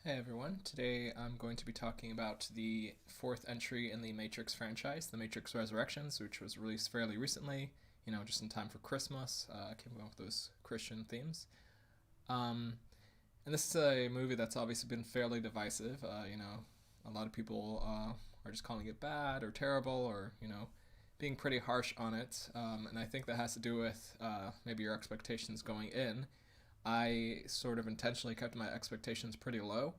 Hey everyone, today I'm going to be talking about the fourth entry in the Matrix franchise, The Matrix Resurrections, which was released fairly recently, just in time for Christmas. Came up with those Christian themes. Um, and this is a movie that's obviously been fairly divisive. A lot of people are just calling it bad or terrible or, being pretty harsh on it. And I think that has to do with maybe your expectations going in. I sort of intentionally kept my expectations pretty low.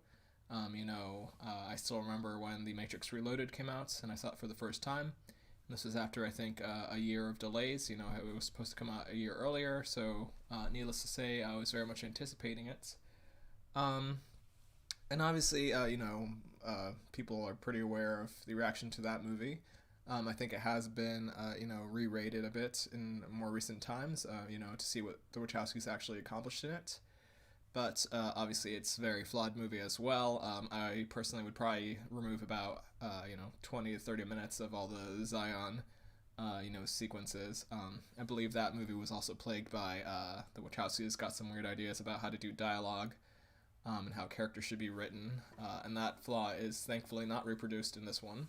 I still remember when The Matrix Reloaded came out and I saw it for the first time. This was after, I think, a year of delays. It was supposed to come out a year earlier, so needless to say, I was very much anticipating it. Um, and obviously, people are pretty aware of the reaction to that movie. I think it has been, re-rated a bit in more recent times, to see what the Wachowskis actually accomplished in it. But obviously, it's a very flawed movie as well. I personally would probably remove about, 20 to 30 minutes of all the Zion, sequences. I believe that movie was also plagued by the Wachowskis got some weird ideas about how to do dialogue, and how characters should be written. And that flaw is thankfully not reproduced in this one.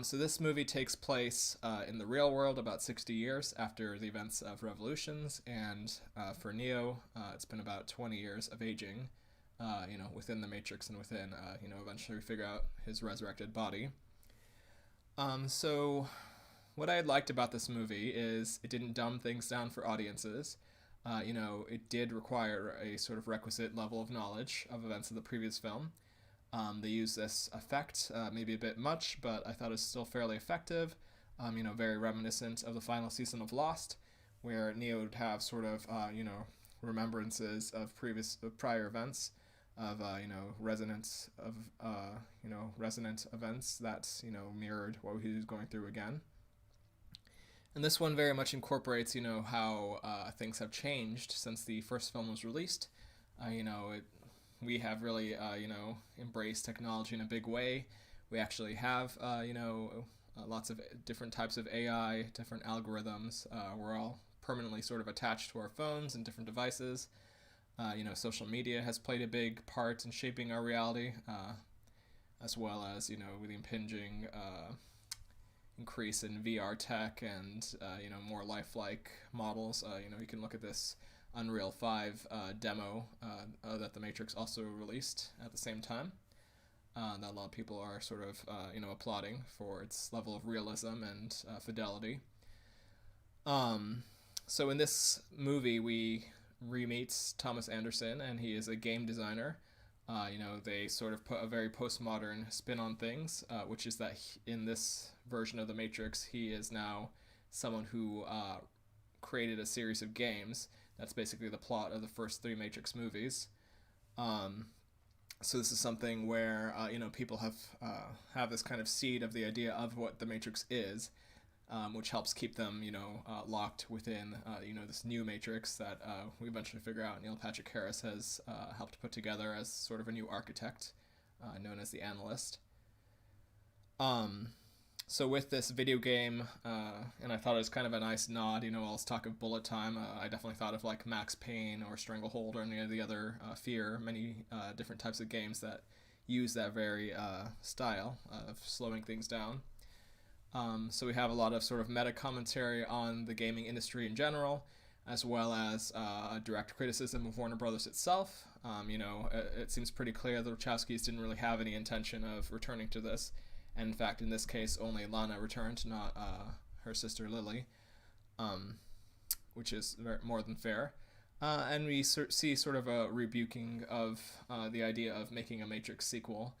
So this movie takes place in the real world about 60 years after the events of Revolutions, and for Neo, it's been about 20 years of aging, within the Matrix and within, eventually figure out his resurrected body. So what I liked about this movie is it didn't dumb things down for audiences. It did require a sort of requisite level of knowledge of events of the previous film. They use this effect, maybe a bit much, but I thought it was still fairly effective. Very reminiscent of the final season of Lost, where Neo would have sort of, remembrances of prior events, of resonant events that mirrored what he was going through again. And this one very much incorporates, how things have changed since the first film was released. We have really, embraced technology in a big way. We actually have, lots of different types of AI, different algorithms. We're all permanently sort of attached to our phones and different devices. Social media has played a big part in shaping our reality, as well as, with the impinging increase in VR tech and, more lifelike models. You can look at this Unreal 5 demo that the Matrix also released at the same time. That a lot of people are sort of, applauding for its level of realism and fidelity. So in this movie, we re-meet Thomas Anderson, and he is a game designer. They sort of put a very postmodern spin on things, which is that in this version of the Matrix, he is now someone who created a series of games. That's basically the plot of the first three Matrix movies. So this is something where people have this kind of seed of the idea of what the Matrix is, which helps keep them locked within this new Matrix that we eventually figure out Neil Patrick Harris has helped put together as sort of a new architect, known as the Analyst. So with this video game, and I thought it was kind of a nice nod, all this talk of bullet time, I definitely thought of like Max Payne or Stranglehold or any of the other Fear, many different types of games that use that very style of slowing things down. So we have a lot of sort of meta commentary on the gaming industry in general, as well as a direct criticism of Warner Brothers itself. It seems pretty clear the Wachowskis didn't really have any intention of returning to this. And in fact, in this case, only Lana returned, not her sister Lily, which is more than fair. And we see sort of a rebuking of the idea of making a Matrix sequel.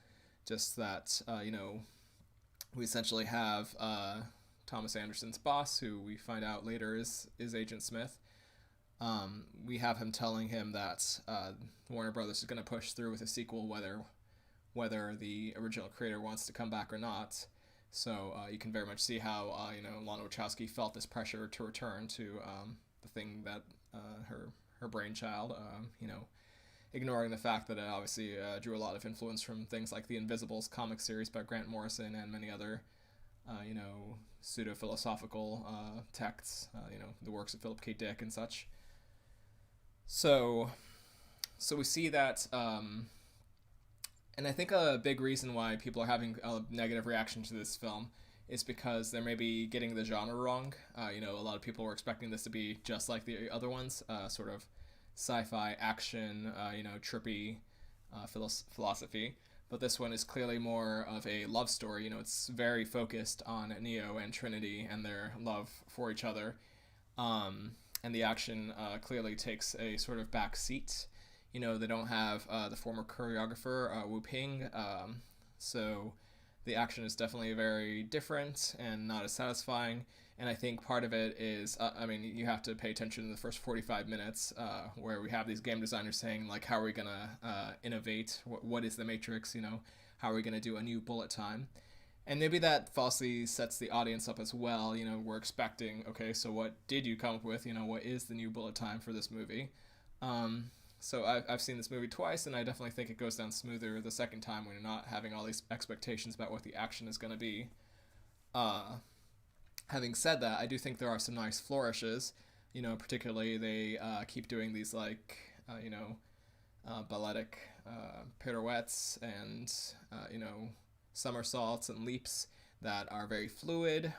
Just that, we essentially have Thomas Anderson's boss, who we find out later is Agent Smith. We have him telling him that Warner Brothers is going to push through with a sequel, whether the original creator wants to come back or not. So you can very much see how Lana Wachowski felt this pressure to return to the thing that her brainchild. Ignoring the fact that it obviously drew a lot of influence from things like the Invisibles comic series by Grant Morrison and many other pseudo-philosophical texts. The works of Philip K. Dick and such. So we see that. And I think a big reason why people are having a negative reaction to this film is because they're maybe getting the genre wrong. A lot of people were expecting this to be just like the other ones, sort of sci-fi action, trippy philosophy. But this one is clearly more of a love story. It's very focused on Neo and Trinity and their love for each other. And the action clearly takes a sort of back seat. They don't have the former choreographer, Wu Ping, so the action is definitely very different and not as satisfying. And I think part of it is, you have to pay attention to the first 45 minutes where we have these game designers saying, like, how are we going to innovate? What is the Matrix? How are we going to do a new bullet time? And maybe that falsely sets the audience up as well. We're expecting, okay, so what did you come up with? What is the new bullet time for this movie? So I've seen this movie twice, and I definitely think it goes down smoother the second time when you're not having all these expectations about what the action is going to be. Having said that, I do think there are some nice flourishes. Particularly they keep doing these balletic pirouettes and somersaults and leaps that are very fluid.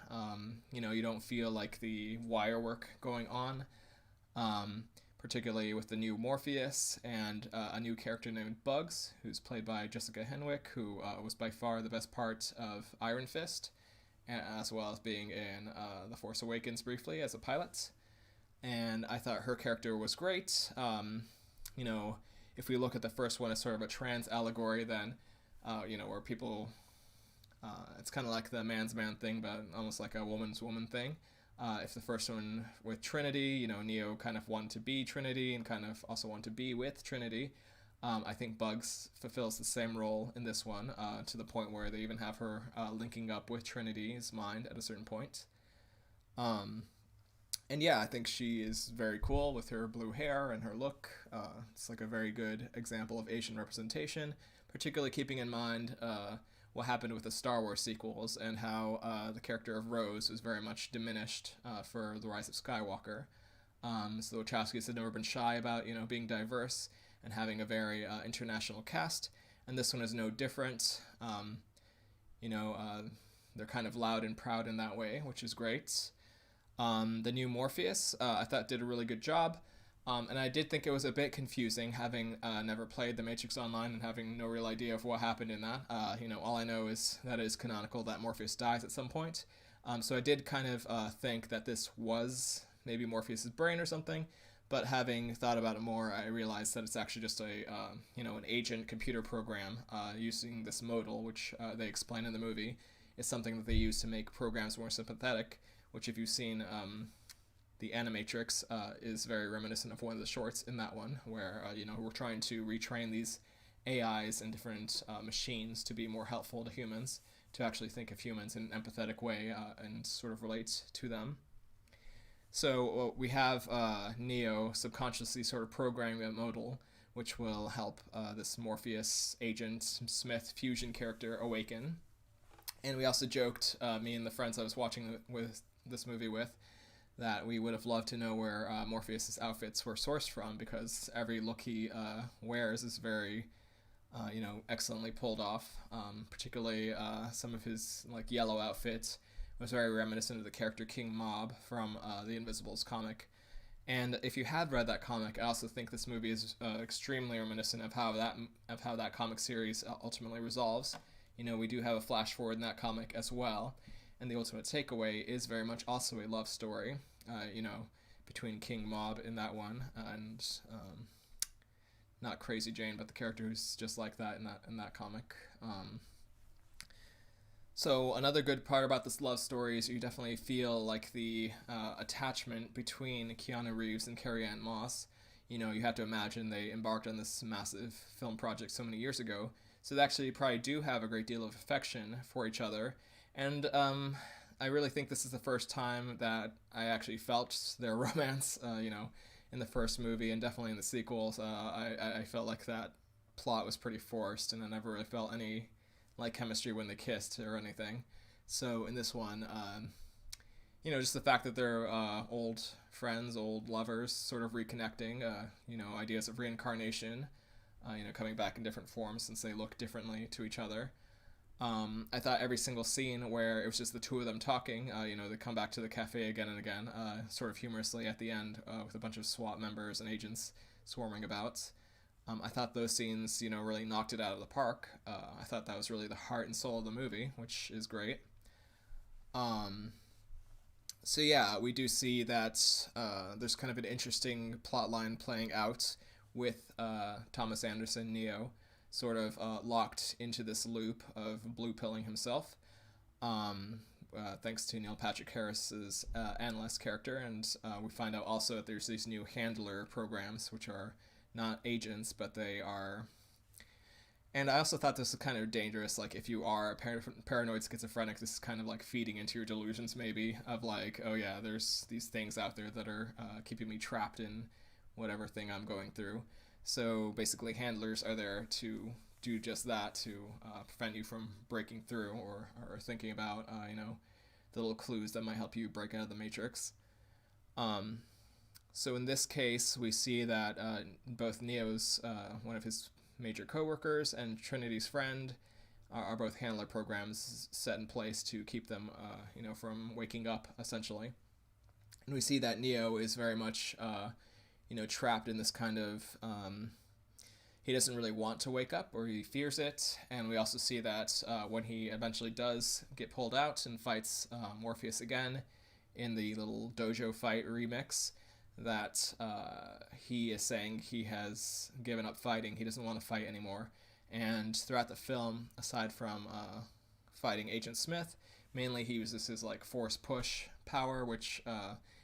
You don't feel like the wire work going on. Particularly with the new Morpheus and a new character named Bugs, who's played by Jessica Henwick, who was by far the best part of Iron Fist, as well as being in The Force Awakens briefly as a pilot. And I thought her character was great. If we look at the first one as sort of a trans allegory, then, where people, it's kind of like the man's man thing, but almost like a woman's woman thing. If the first one with Trinity, Neo kind of wanted to be Trinity and kind of also wanted to be with Trinity. I think Bugs fulfills the same role in this one, to the point where they even have her linking up with Trinity's mind at a certain point. And yeah, I think she is very cool with her blue hair and her look. It's like a very good example of Asian representation, particularly keeping in mind what happened with the Star Wars sequels and how the character of Rose was very much diminished for The Rise of Skywalker. So the Wachowskis had never been shy about, being diverse and having a very international cast, and this one is no different. They're kind of loud and proud in that way, which is great. The new Morpheus, I thought did a really good job. And I did think it was a bit confusing, having never played The Matrix Online and having no real idea of what happened in that. All I know is that it is canonical that Morpheus dies at some point. So I did kind of think that this was maybe Morpheus' brain or something, but having thought about it more, I realized that it's actually just an agent computer program using this modal, which they explain in the movie, is something that they use to make programs more sympathetic, which if you've seen the Animatrix is very reminiscent of one of the shorts in that one, where we're trying to retrain these AIs and different machines to be more helpful to humans, to actually think of humans in an empathetic way and sort of relate to them. So we have Neo subconsciously sort of programming that modal, which will help this Morpheus agent Smith fusion character awaken. And we also joked, me and the friends I was watching with this movie with, that we would have loved to know where Morpheus' outfits were sourced from, because every look he wears is very, excellently pulled off. Particularly some of his yellow outfits was very reminiscent of the character King Mob from the Invisibles comic. And if you had read that comic, I also think this movie is extremely reminiscent of how that comic series ultimately resolves. We do have a flash forward in that comic as well. And the ultimate takeaway is very much also a love story, between King Mob in that one and not Crazy Jane, but the character who's just like that in that comic. So another good part about this love story is you definitely feel like the attachment between Keanu Reeves and Carrie-Anne Moss. You have to imagine they embarked on this massive film project so many years ago, so they actually probably do have a great deal of affection for each other. And I really think this is the first time that I actually felt their romance, in the first movie, and definitely in the sequels. I felt like that plot was pretty forced, and I never really felt any chemistry when they kissed or anything. So in this one, just the fact that they're old friends, old lovers, sort of reconnecting, ideas of reincarnation, coming back in different forms since they look differently to each other. I thought every single scene where it was just the two of them talking, they come back to the cafe again and again, sort of humorously at the end, with a bunch of SWAT members and agents swarming about. I thought those scenes, really knocked it out of the park. I thought that was really the heart and soul of the movie, which is great. So yeah, we do see that there's kind of an interesting plot line playing out with Thomas Anderson, Neo, sort of locked into this loop of blue pilling himself, thanks to Neil Patrick Harris's Analyst character, and we find out also that there's these new handler programs, which are not agents, but they are. And I also thought this was kind of dangerous, like if you are paranoid schizophrenic, this is kind of like feeding into your delusions maybe, of like, oh yeah, there's these things out there that are keeping me trapped in whatever thing I'm going through. So basically handlers are there to do just that, to prevent you from breaking through or thinking about, the little clues that might help you break out of the Matrix. So in this case, we see that both Neo's, one of his major coworkers, and Trinity's friend are both handler programs set in place to keep them, from waking up, essentially. And we see that Neo is very much, trapped in this kind of, he doesn't really want to wake up, or he fears it. And we also see that when he eventually does get pulled out and fights Morpheus again in the little dojo fight remix, that he is saying he has given up fighting. He doesn't want to fight anymore. And throughout the film, aside from fighting Agent Smith, mainly he uses his like force push power, which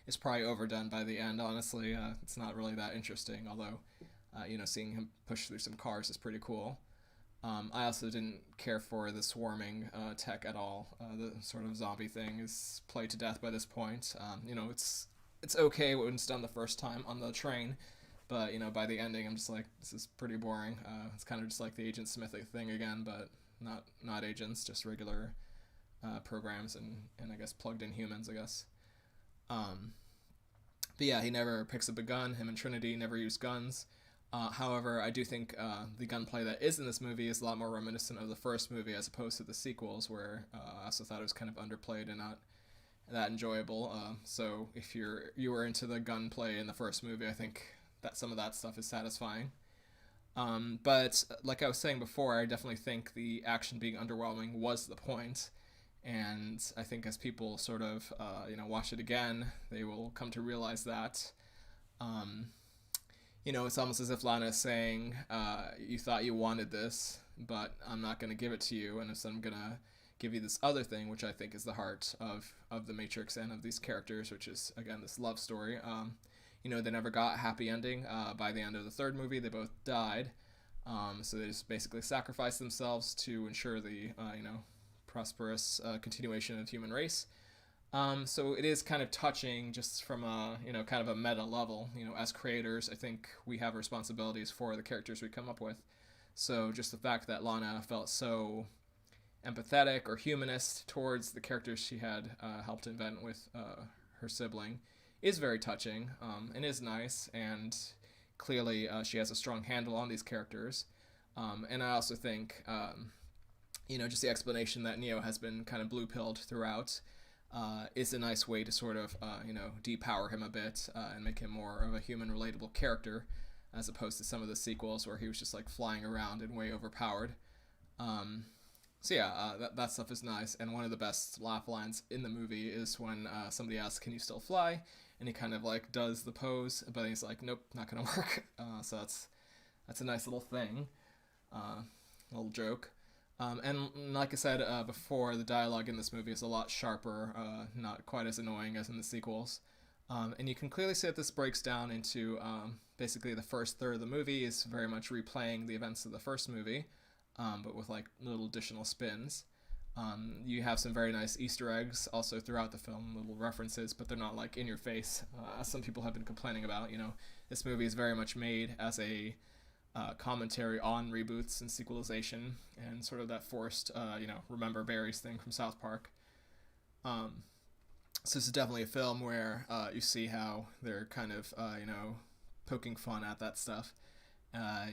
is probably overdone by the end, honestly. It's not really that interesting, although seeing him push through some cars is pretty cool. I also didn't care for the swarming tech at all. The sort of zombie thing is played to death by this point. It's okay when it's done the first time on the train, but by the ending I'm just like, this is pretty boring. It's kind of just like the Agent Smith thing again, but not agents, just regular programs and I guess plugged in humans, I guess. But yeah, he never picks up a gun. Him and Trinity never use guns. However, I do think the gunplay that is in this movie is a lot more reminiscent of the first movie as opposed to the sequels, where I also thought it was kind of underplayed and not that enjoyable. So if you were into the gunplay in the first movie, I think that some of that stuff is satisfying. But like I was saying before, I definitely think the action being underwhelming was the point. And I think as people sort of, watch it again, they will come to realize that, it's almost as if Lana is saying, you thought you wanted this, but I'm not going to give it to you, and instead I'm going to give you this other thing, which I think is the heart of the Matrix and of these characters, which is, again, this love story. They never got a happy ending. By the end of the third movie, they both died. So they just basically sacrificed themselves to ensure the, prosperous continuation of the human race. So it is kind of touching just from a, kind of a meta level. As creators, I think we have responsibilities for the characters we come up with. So just the fact that Lana felt so empathetic or humanist towards the characters she had helped invent with her sibling is very touching, and is nice, and clearly she has a strong handle on these characters. And I also think just the explanation that Neo has been kind of blue-pilled throughout is a nice way to sort of, depower him a bit and make him more of a human, relatable character, as opposed to some of the sequels where he was just like flying around and way overpowered. So yeah, that stuff is nice, and one of the best laugh lines in the movie is when somebody asks, "Can you still fly?" and he kind of like does the pose, but he's like, "Nope, not gonna work." So that's a nice little thing, little joke. And like I said before, the dialogue in this movie is a lot sharper, not quite as annoying as in the sequels. And you can clearly see that this breaks down into basically the first third of the movie is very much replaying the events of the first movie, but with like little additional spins. You have some very nice Easter eggs also throughout the film, little references, but they're not like in your face, as some people have been complaining about. This movie is very much made as a commentary on reboots and sequelization and sort of that forced, remember Barry's thing from South Park. So this is definitely a film where you see how they're kind of, poking fun at that stuff.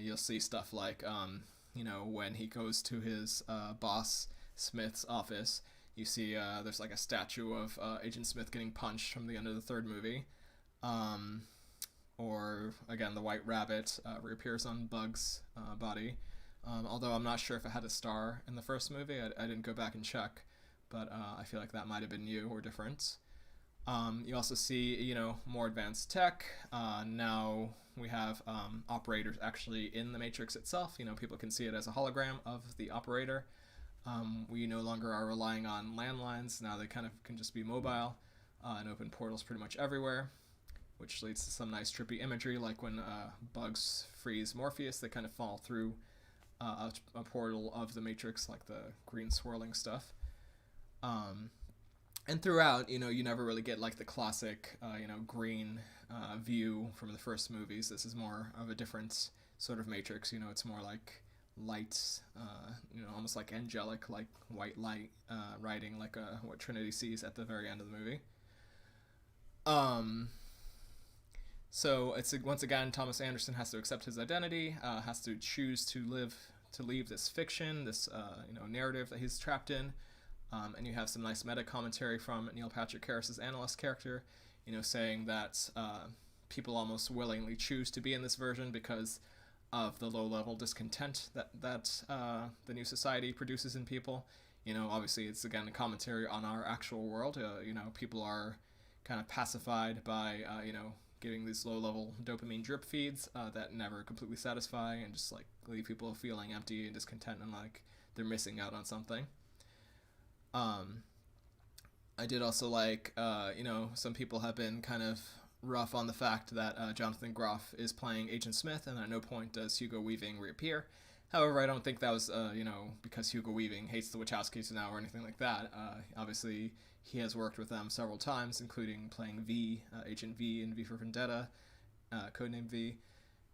You'll see stuff like, when he goes to his boss Smith's office, you see there's like a statue of Agent Smith getting punched from the end of the third movie. Um, or again, the White Rabbit reappears on Bug's body. Although I'm not sure if it had a star in the first movie, I didn't go back and check, but I feel like that might have been new or different. You also see, more advanced tech. Now we have operators actually in the Matrix itself. People can see it as a hologram of the operator. We no longer are relying on landlines. Now they kind of can just be mobile and open portals pretty much everywhere, which leads to some nice trippy imagery, like when Bugs frees Morpheus, they kind of fall through a portal of the Matrix, like the green swirling stuff. And throughout, you never really get like the classic, green view from the first movies. This is more of a different sort of Matrix. It's more like light, almost like angelic, like white light, riding like what Trinity sees at the very end of the movie. So it's once again Thomas Anderson has to accept his identity, has to choose to leave this fiction, this narrative that he's trapped in. And you have some nice meta commentary from Neil Patrick Harris's analyst character, saying that people almost willingly choose to be in this version because of the low-level discontent that the new society produces in people. Obviously it's again a commentary on our actual world. People are kind of pacified by getting these low-level dopamine drip feeds that never completely satisfy and just like leave people feeling empty and discontent and like they're missing out on something. I did also like, some people have been kind of rough on the fact that Jonathan Groff is playing Agent Smith, and at no point does Hugo Weaving reappear. However, I don't think that was, because Hugo Weaving hates the Wachowskis now or anything like that. Obviously, he has worked with them several times, including playing V, Agent V in V for Vendetta, codename V,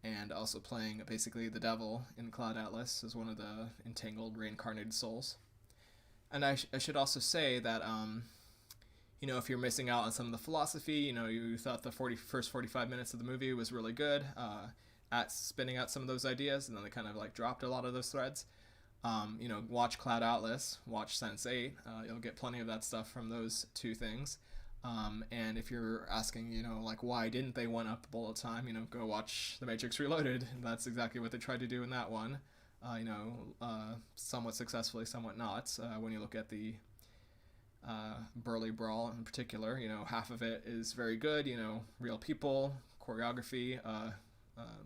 and also playing basically the devil in Cloud Atlas as one of the entangled reincarnated souls. And I should also say that, if you're missing out on some of the philosophy, you thought the first 45 minutes of the movie was really good at spinning out some of those ideas, and then they kind of like dropped a lot of those threads. Watch Cloud Atlas, watch Sense8. You'll get plenty of that stuff from those two things. And if you're asking, like why didn't they one-up Bullet Time, go watch The Matrix Reloaded. That's exactly what they tried to do in that one. Somewhat successfully, somewhat not. When you look at the Burly Brawl in particular, half of it is very good, real people, choreography,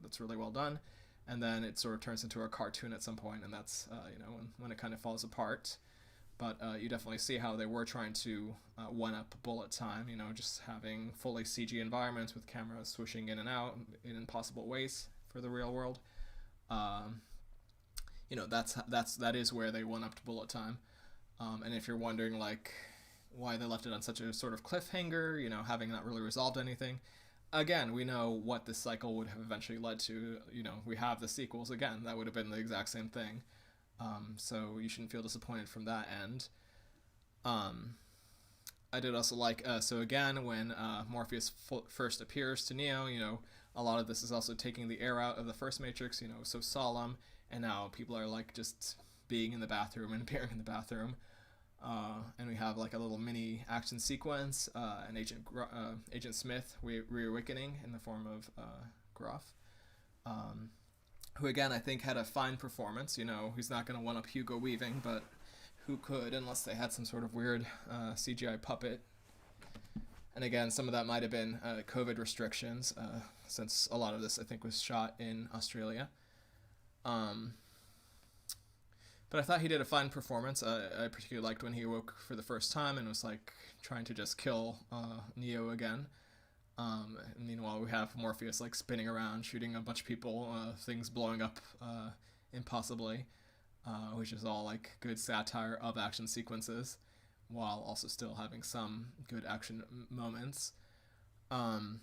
that's really well done. And then it sort of turns into a cartoon at some point, and that's, when it kind of falls apart. But you definitely see how they were trying to one-up Bullet Time, just having fully CG environments with cameras swooshing in and out in impossible ways for the real world. That is where they one-upped Bullet Time. And if you're wondering, like, why they left it on such a sort of cliffhanger, having not really resolved anything, again, we know what this cycle would have eventually led to. We have the sequels again. That would have been the exact same thing. So you shouldn't feel disappointed from that end. I did also like, so again, when Morpheus first appears to Neo, a lot of this is also taking the air out of the first Matrix, so solemn, and now people are like just being in the bathroom and appearing in the bathroom. And we have like a little mini action sequence, and Agent Smith reawakening in the form of Groff, who again I think had a fine performance. He's not going to one-up Hugo Weaving, but who could, unless they had some sort of weird CGI puppet. And again, some of that might have been COVID restrictions, since a lot of this I think was shot in Australia. But I thought he did a fine performance. I particularly liked when he awoke for the first time and was like trying to just kill Neo again. And meanwhile, we have Morpheus like spinning around, shooting a bunch of people, things blowing up impossibly, which is all like good satire of action sequences, while also still having some good action moments. And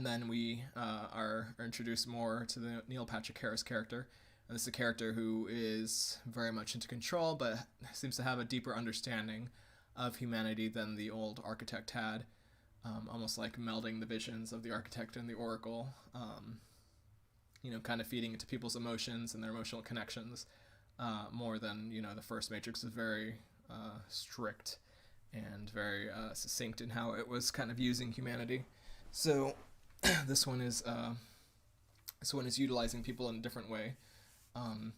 then we are introduced more to the Neil Patrick Harris character. And this is a character who is very much into control, but seems to have a deeper understanding of humanity than the old Architect had, almost like melding the visions of the Architect and the Oracle. kind of feeding into people's emotions and their emotional connections, more than, the first Matrix is very strict and very succinct in how it was kind of using humanity. So this one is utilizing people in a different way. Kind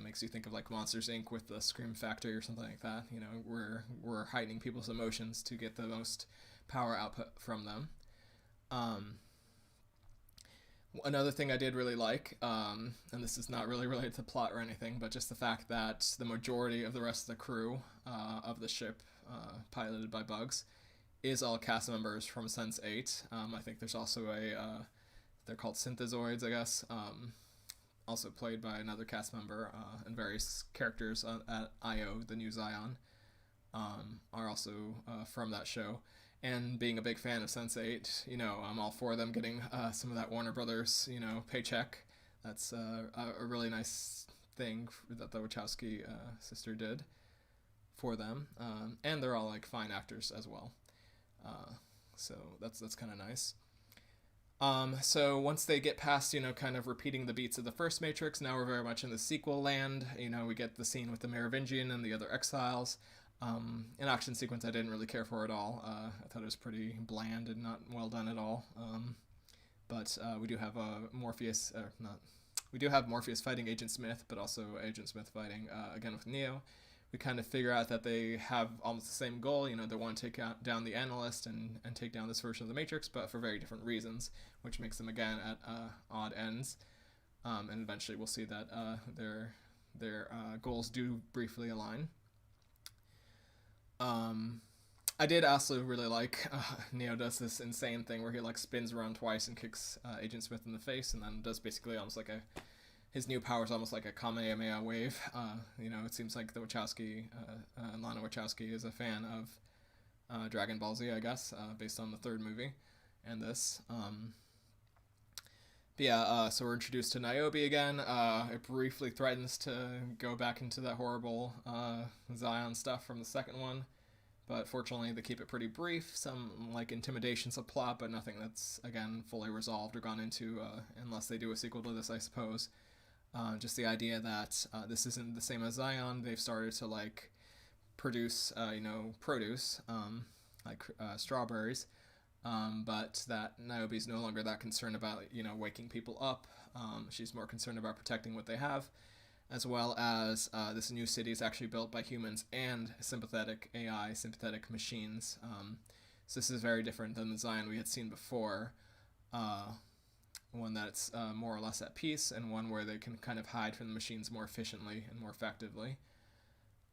of makes you think of like Monsters Inc. with the Scream Factory or something like that. We're heightening people's emotions to get the most power output from them. Another thing I did really like, and this is not really related to plot or anything, but just the fact that the majority of the rest of the crew of the ship, piloted by Bugs, is all cast members from Sense8. I think there's also they're called Synthezoids, I guess, also played by another cast member, and various characters at IO, the new Zion, are also from that show. And being a big fan of Sense8, I'm all for them getting some of that Warner Brothers, paycheck. That's a really nice thing that the Wachowski sister did for them. And they're all like fine actors as well. So that's kind of nice. So once they get past, kind of repeating the beats of the first Matrix, now we're very much in the sequel land. We get the scene with the Merovingian and the other exiles. An action sequence I didn't really care for at all. I thought it was pretty bland and not well done at all. But we do have Morpheus fighting Agent Smith, but also Agent Smith fighting again with Neo. We kind of figure out that they have almost the same goal. They want to take down the Analyst and take down this version of the Matrix, but for very different reasons, which makes them again at odd ends. And eventually we'll see that their goals do briefly align. I did also really like Neo does this insane thing where he like spins around twice and kicks Agent Smith in the face, and then does basically almost like his new power is almost like a Kamehameha wave. It seems like the Wachowski, Lana Wachowski, is a fan of Dragon Ball Z, I guess, based on the third movie and this. So we're introduced to Niobe again. It briefly threatens to go back into that horrible Zion stuff from the second one, but fortunately they keep it pretty brief. Some like intimidation subplot, but nothing that's again fully resolved or gone into unless they do a sequel to this, I suppose. Just the idea that this isn't the same as Zion. They've started to like produce produce like strawberries. But that Niobe's no longer that concerned about, waking people up. She's more concerned about protecting what they have, as well as this new city is actually built by humans and sympathetic AI, sympathetic machines. So this is very different than the Zion we had seen before. One that's more or less at peace, and one where they can kind of hide from the machines more efficiently and more effectively.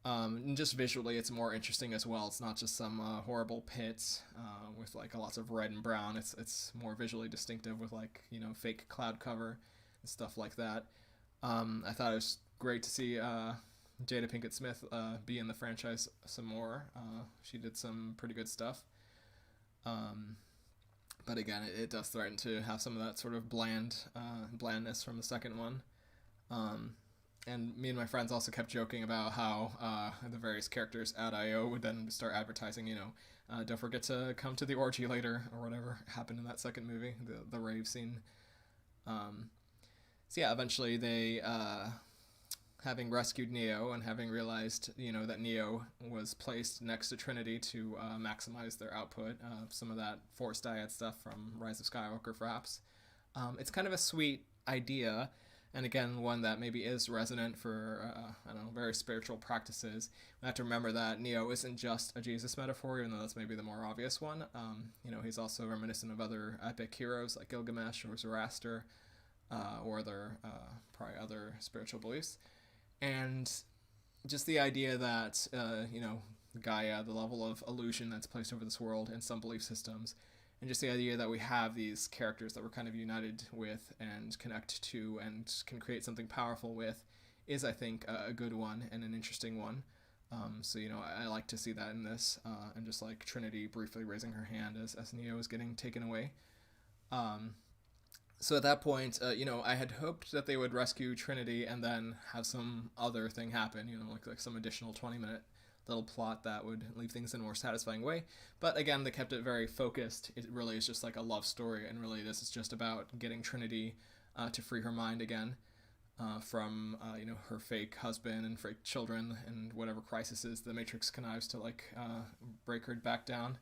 And just visually, it's more interesting as well. It's not just some horrible pit with like lots of red and brown. It's more visually distinctive with like fake cloud cover and stuff like that. I thought it was great to see Jada Pinkett Smith be in the franchise some more. She did some pretty good stuff. But again, it does threaten to have some of that sort of blandness from the second one. And me and my friends also kept joking about how the various characters at I.O. would then start advertising, don't forget to come to the orgy later, or whatever happened in that second movie, the rave scene. Eventually they, having rescued Neo and having realized, that Neo was placed next to Trinity to maximize their output, some of that Force Dyad stuff from Rise of Skywalker, perhaps. It's kind of a sweet idea, and again, one that maybe is resonant for, very spiritual practices. We have to remember that Neo isn't just a Jesus metaphor, even though that's maybe the more obvious one. He's also reminiscent of other epic heroes like Gilgamesh or Zoroaster, or probably other spiritual beliefs. And just the idea that, Gaia, the level of illusion that's placed over this world in some belief systems, and just the idea that we have these characters that we're kind of united with and connect to and can create something powerful with is, I think, a good one and an interesting one. I like to see that in this, and just like Trinity briefly raising her hand as Neo is getting taken away. So at that point, I had hoped that they would rescue Trinity and then have some other thing happen, like some additional 20-minute little plot that would leave things in a more satisfying way. But again, they kept it very focused. It really is just like a love story, and really this is just about getting Trinity to free her mind again from her fake husband and fake children and whatever crises the Matrix connives to break her back down.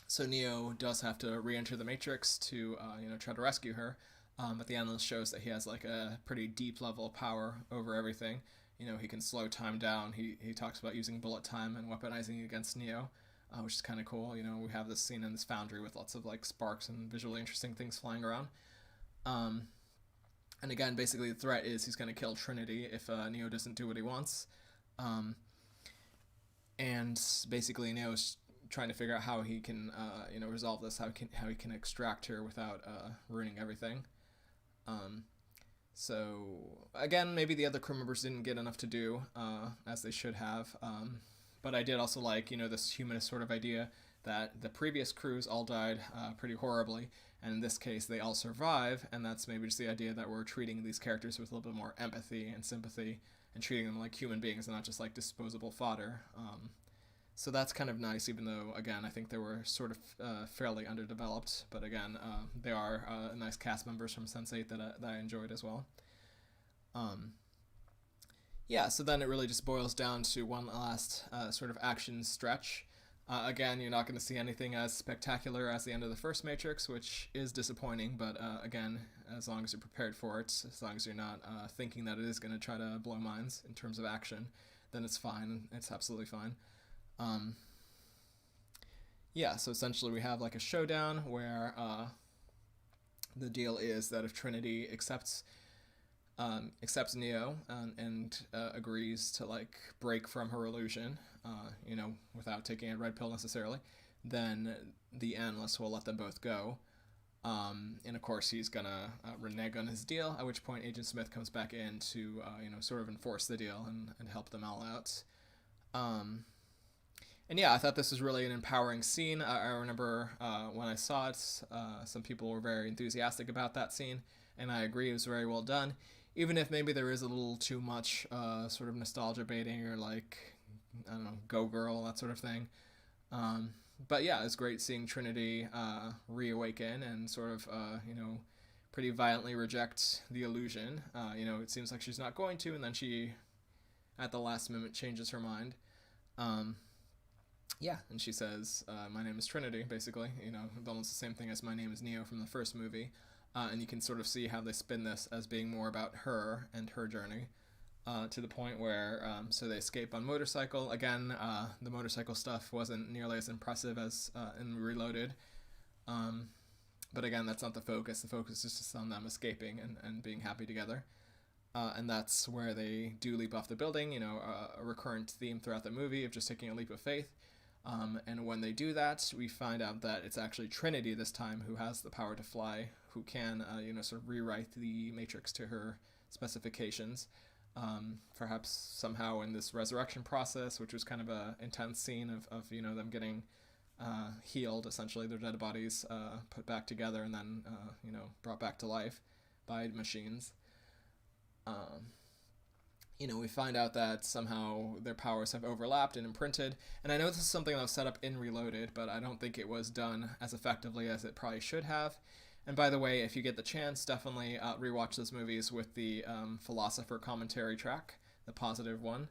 So Neo does have to re-enter the Matrix to try to rescue her. But the analyst shows that he has a pretty deep level of power over everything. He can slow time down. He talks about using bullet time and weaponizing it against Neo, which is kind of cool. We have this scene in this foundry with lots of sparks and visually interesting things flying around. And again, basically the threat is he's going to kill Trinity if Neo doesn't do what he wants. And basically Neo's trying to figure out how he can resolve this, how he can extract her without ruining everything. So again, maybe the other crew members didn't get enough to do as they should have. But I did also like this humanist sort of idea that the previous crews all died pretty horribly, and in this case they all survive, and that's maybe just the idea that we're treating these characters with a little bit more empathy and sympathy and treating them like human beings and not just like disposable fodder. So that's kind of nice, even though, again, I think they were sort of fairly underdeveloped. But again, they are nice cast members from Sense8 that I enjoyed as well. So then it really just boils down to one last sort of action stretch. Again, you're not going to see anything as spectacular as the end of the first Matrix, which is disappointing. But again, as long as you're prepared for it, as long as you're not thinking that it is going to try to blow minds in terms of action, then it's fine. It's absolutely fine. So essentially we have a showdown where the deal is that if Trinity accepts Neo and agrees to break from her illusion, without taking a red pill necessarily, then the analyst will let them both go. And of course he's gonna renege on his deal, at which point Agent Smith comes back in to sort of enforce the deal and help them all out. And I thought this was really an empowering scene. I remember when I saw it, some people were very enthusiastic about that scene, and I agree it was very well done, even if maybe there is a little too much sort of nostalgia baiting or go girl, that sort of thing. But yeah, it's great seeing Trinity reawaken and sort of, pretty violently reject the illusion. It seems like she's not going to, and then she, at the last moment, changes her mind. And she says, my name is Trinity, basically, almost the same thing as my name is Neo from the first movie. And you can sort of see how they spin this as being more about her and her journey, to the point where, so they escape on motorcycle. Again, the motorcycle stuff wasn't nearly as impressive as in Reloaded. But again, that's not the focus. The focus is just on them escaping and being happy together. And that's where they do leap off the building, a recurrent theme throughout the movie of just taking a leap of faith. And when they do that, we find out that it's actually Trinity this time who has the power to fly, who can, sort of rewrite the Matrix to her specifications. Perhaps somehow in this resurrection process, which was kind of a intense scene of them getting healed, essentially, their dead bodies put back together and then, brought back to life by machines. We find out that somehow their powers have overlapped and imprinted. And I know this is something that was set up in Reloaded, but I don't think it was done as effectively as it probably should have. And by the way, if you get the chance, definitely rewatch those movies with the philosopher commentary track, the positive one.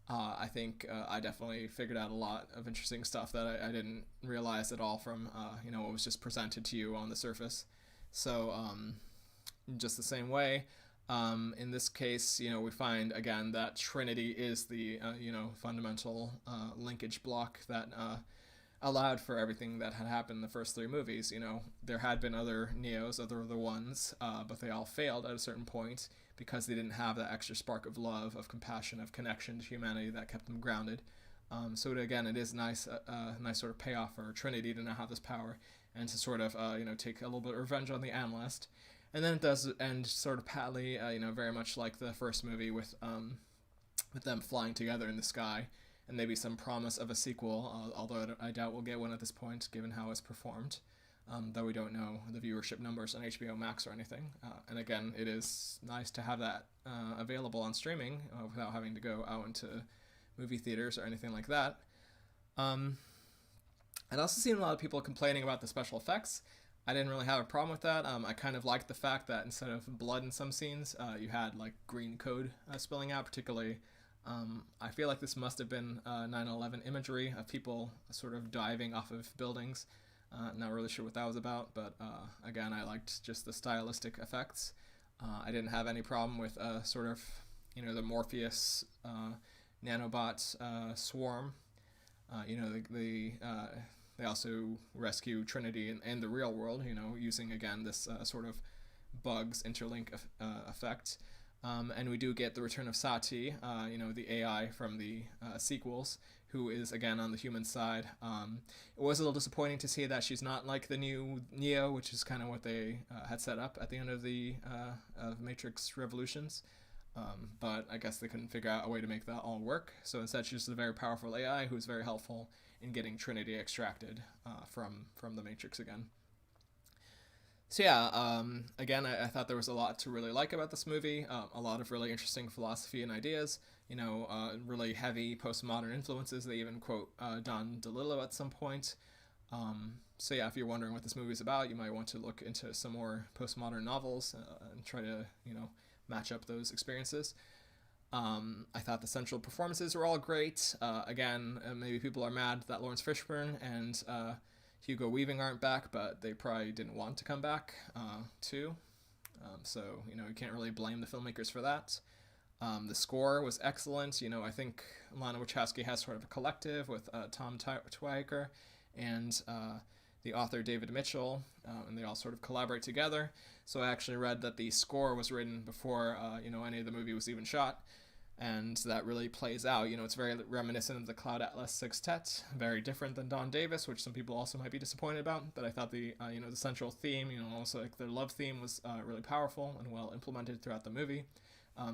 I think I definitely figured out a lot of interesting stuff that I didn't realize at all from, what was just presented to you on the surface. So just the same way, in this case, we find again that Trinity is the, fundamental linkage block that allowed for everything that had happened in the first three movies. There had been other Neos, other ones, but they all failed at a certain point because they didn't have that extra spark of love, of compassion, of connection to humanity that kept them grounded. So again, it is nice sort of payoff for Trinity to now have this power and to sort of, take a little bit of revenge on the analyst. And then it does end sort of patly, very much like the first movie with them flying together in the sky, and maybe some promise of a sequel, although I doubt we'll get one at this point, given how it's performed, though we don't know the viewership numbers on HBO Max or anything. And again, it is nice to have that available on streaming without having to go out into movie theaters or anything like that. I'd also seen a lot of people complaining about the special effects. I didn't really have a problem with that. I kind of liked the fact that instead of blood in some scenes, you had like green code spilling out. Particularly, I feel like this must have been 9/11 imagery of people sort of diving off of buildings. Not really sure what that was about, but again, I liked just the stylistic effects. I didn't have any problem with sort of, the Morpheus nanobot swarm. They also rescue Trinity in the real world, using again this sort of bugs interlink effect. And we do get the return of Sati, the AI from the sequels, who is again on the human side. It was a little disappointing to see that she's not like the new Neo, which is kind of what they had set up at the end of the of Matrix Revolutions. But I guess they couldn't figure out a way to make that all work. So instead, she's a very powerful AI who's very helpful in getting Trinity extracted from the Matrix again. So yeah, again, I thought there was a lot to really like about this movie. A lot of really interesting philosophy and ideas. Really heavy postmodern influences. They even quote Don DeLillo at some point. So yeah, if you're wondering what this movie is about, you might want to look into some more postmodern novels and try to match up those experiences. I thought the central performances were all great. Again, maybe people are mad that Lawrence Fishburne and Hugo Weaving aren't back, but they probably didn't want to come back too. So you can't really blame the filmmakers for that. The score was excellent. I think Lana Wachowski has sort of a collective with Tom Twyker and the author David Mitchell, and they all sort of collaborate together. So I actually read that the score was written before any of the movie was even shot, and that really plays out. It's very reminiscent of the Cloud Atlas Sextet, very different than Don Davis, which some people also might be disappointed about. But I thought the the central theme, also like their love theme, was really powerful and well implemented throughout the movie.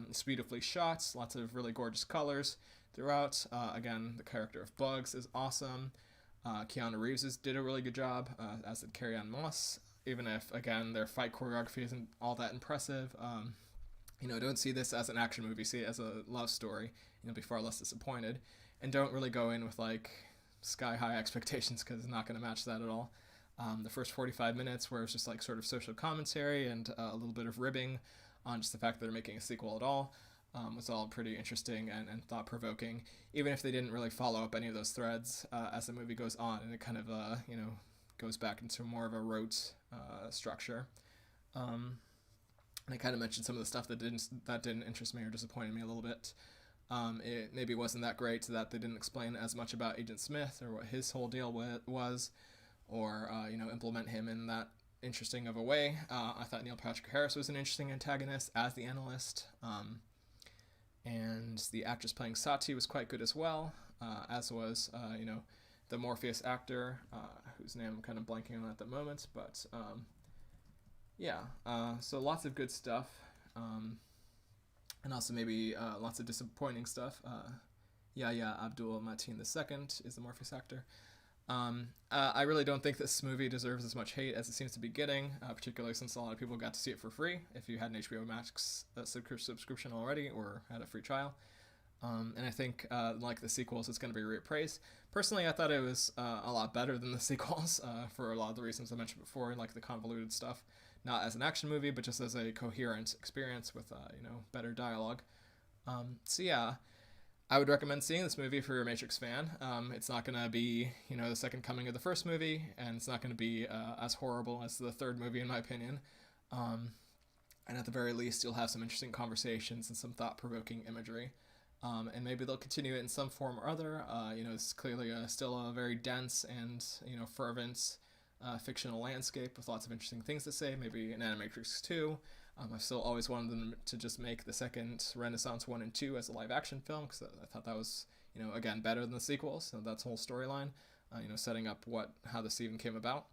It's beautifully shot, lots of really gorgeous colors throughout. Again, the character of Bugs is awesome. Keanu Reeves did a really good job, as did Carrie-Anne Moss, even if, again, their fight choreography isn't all that impressive. Don't see this as an action movie, see it as a love story. Be far less disappointed. And don't really go in with, like, sky-high expectations, because it's not going to match that at all. The first 45 minutes, where it's just, like, sort of social commentary and a little bit of ribbing on just the fact that they're making a sequel at all, was all pretty interesting and thought-provoking, even if they didn't really follow up any of those threads as the movie goes on, and it kind of, goes back into more of a rote structure. And I kind of mentioned some of the stuff that didn't interest me or disappointed me a little bit. It maybe wasn't that great that they didn't explain as much about Agent Smith or what his whole deal was, or implement him in that interesting of a way. I thought Neil Patrick Harris was an interesting antagonist as the analyst, and the actress playing Sati was quite good as well, as was the Morpheus actor, whose name I'm kind of blanking on at the moment, but so lots of good stuff, and also maybe lots of disappointing stuff. Abdul-Mateen II is the Morpheus actor. I really don't think this movie deserves as much hate as it seems to be getting, particularly since a lot of people got to see it for free if you had an HBO Max subscription already or had a free trial. And I think, like the sequels, it's going to be reappraised. Personally, I thought it was a lot better than the sequels for a lot of the reasons I mentioned before, like the convoluted stuff. Not as an action movie, but just as a coherent experience with, better dialogue. I would recommend seeing this movie if you're a Matrix fan. It's not going to be, the second coming of the first movie, and it's not going to be as horrible as the third movie, in my opinion. And at the very least, you'll have some interesting conversations and some thought-provoking imagery. And maybe they'll continue it in some form or other. It's clearly still a very dense and, fervent fictional landscape with lots of interesting things to say. Maybe an Animatrix 2. I've still always wanted them to just make the second Renaissance 1 and 2 as a live-action film, because I thought that was, again, better than the sequels. So that's whole storyline, setting up how this even came about.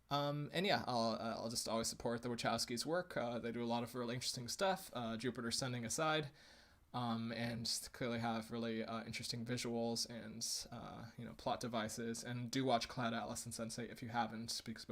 I'll just always support the Wachowskis' work. They do a lot of really interesting stuff, Jupiter Ascending aside, and clearly have really interesting visuals and, plot devices. And do watch Cloud Atlas and Sense8 if you haven't, because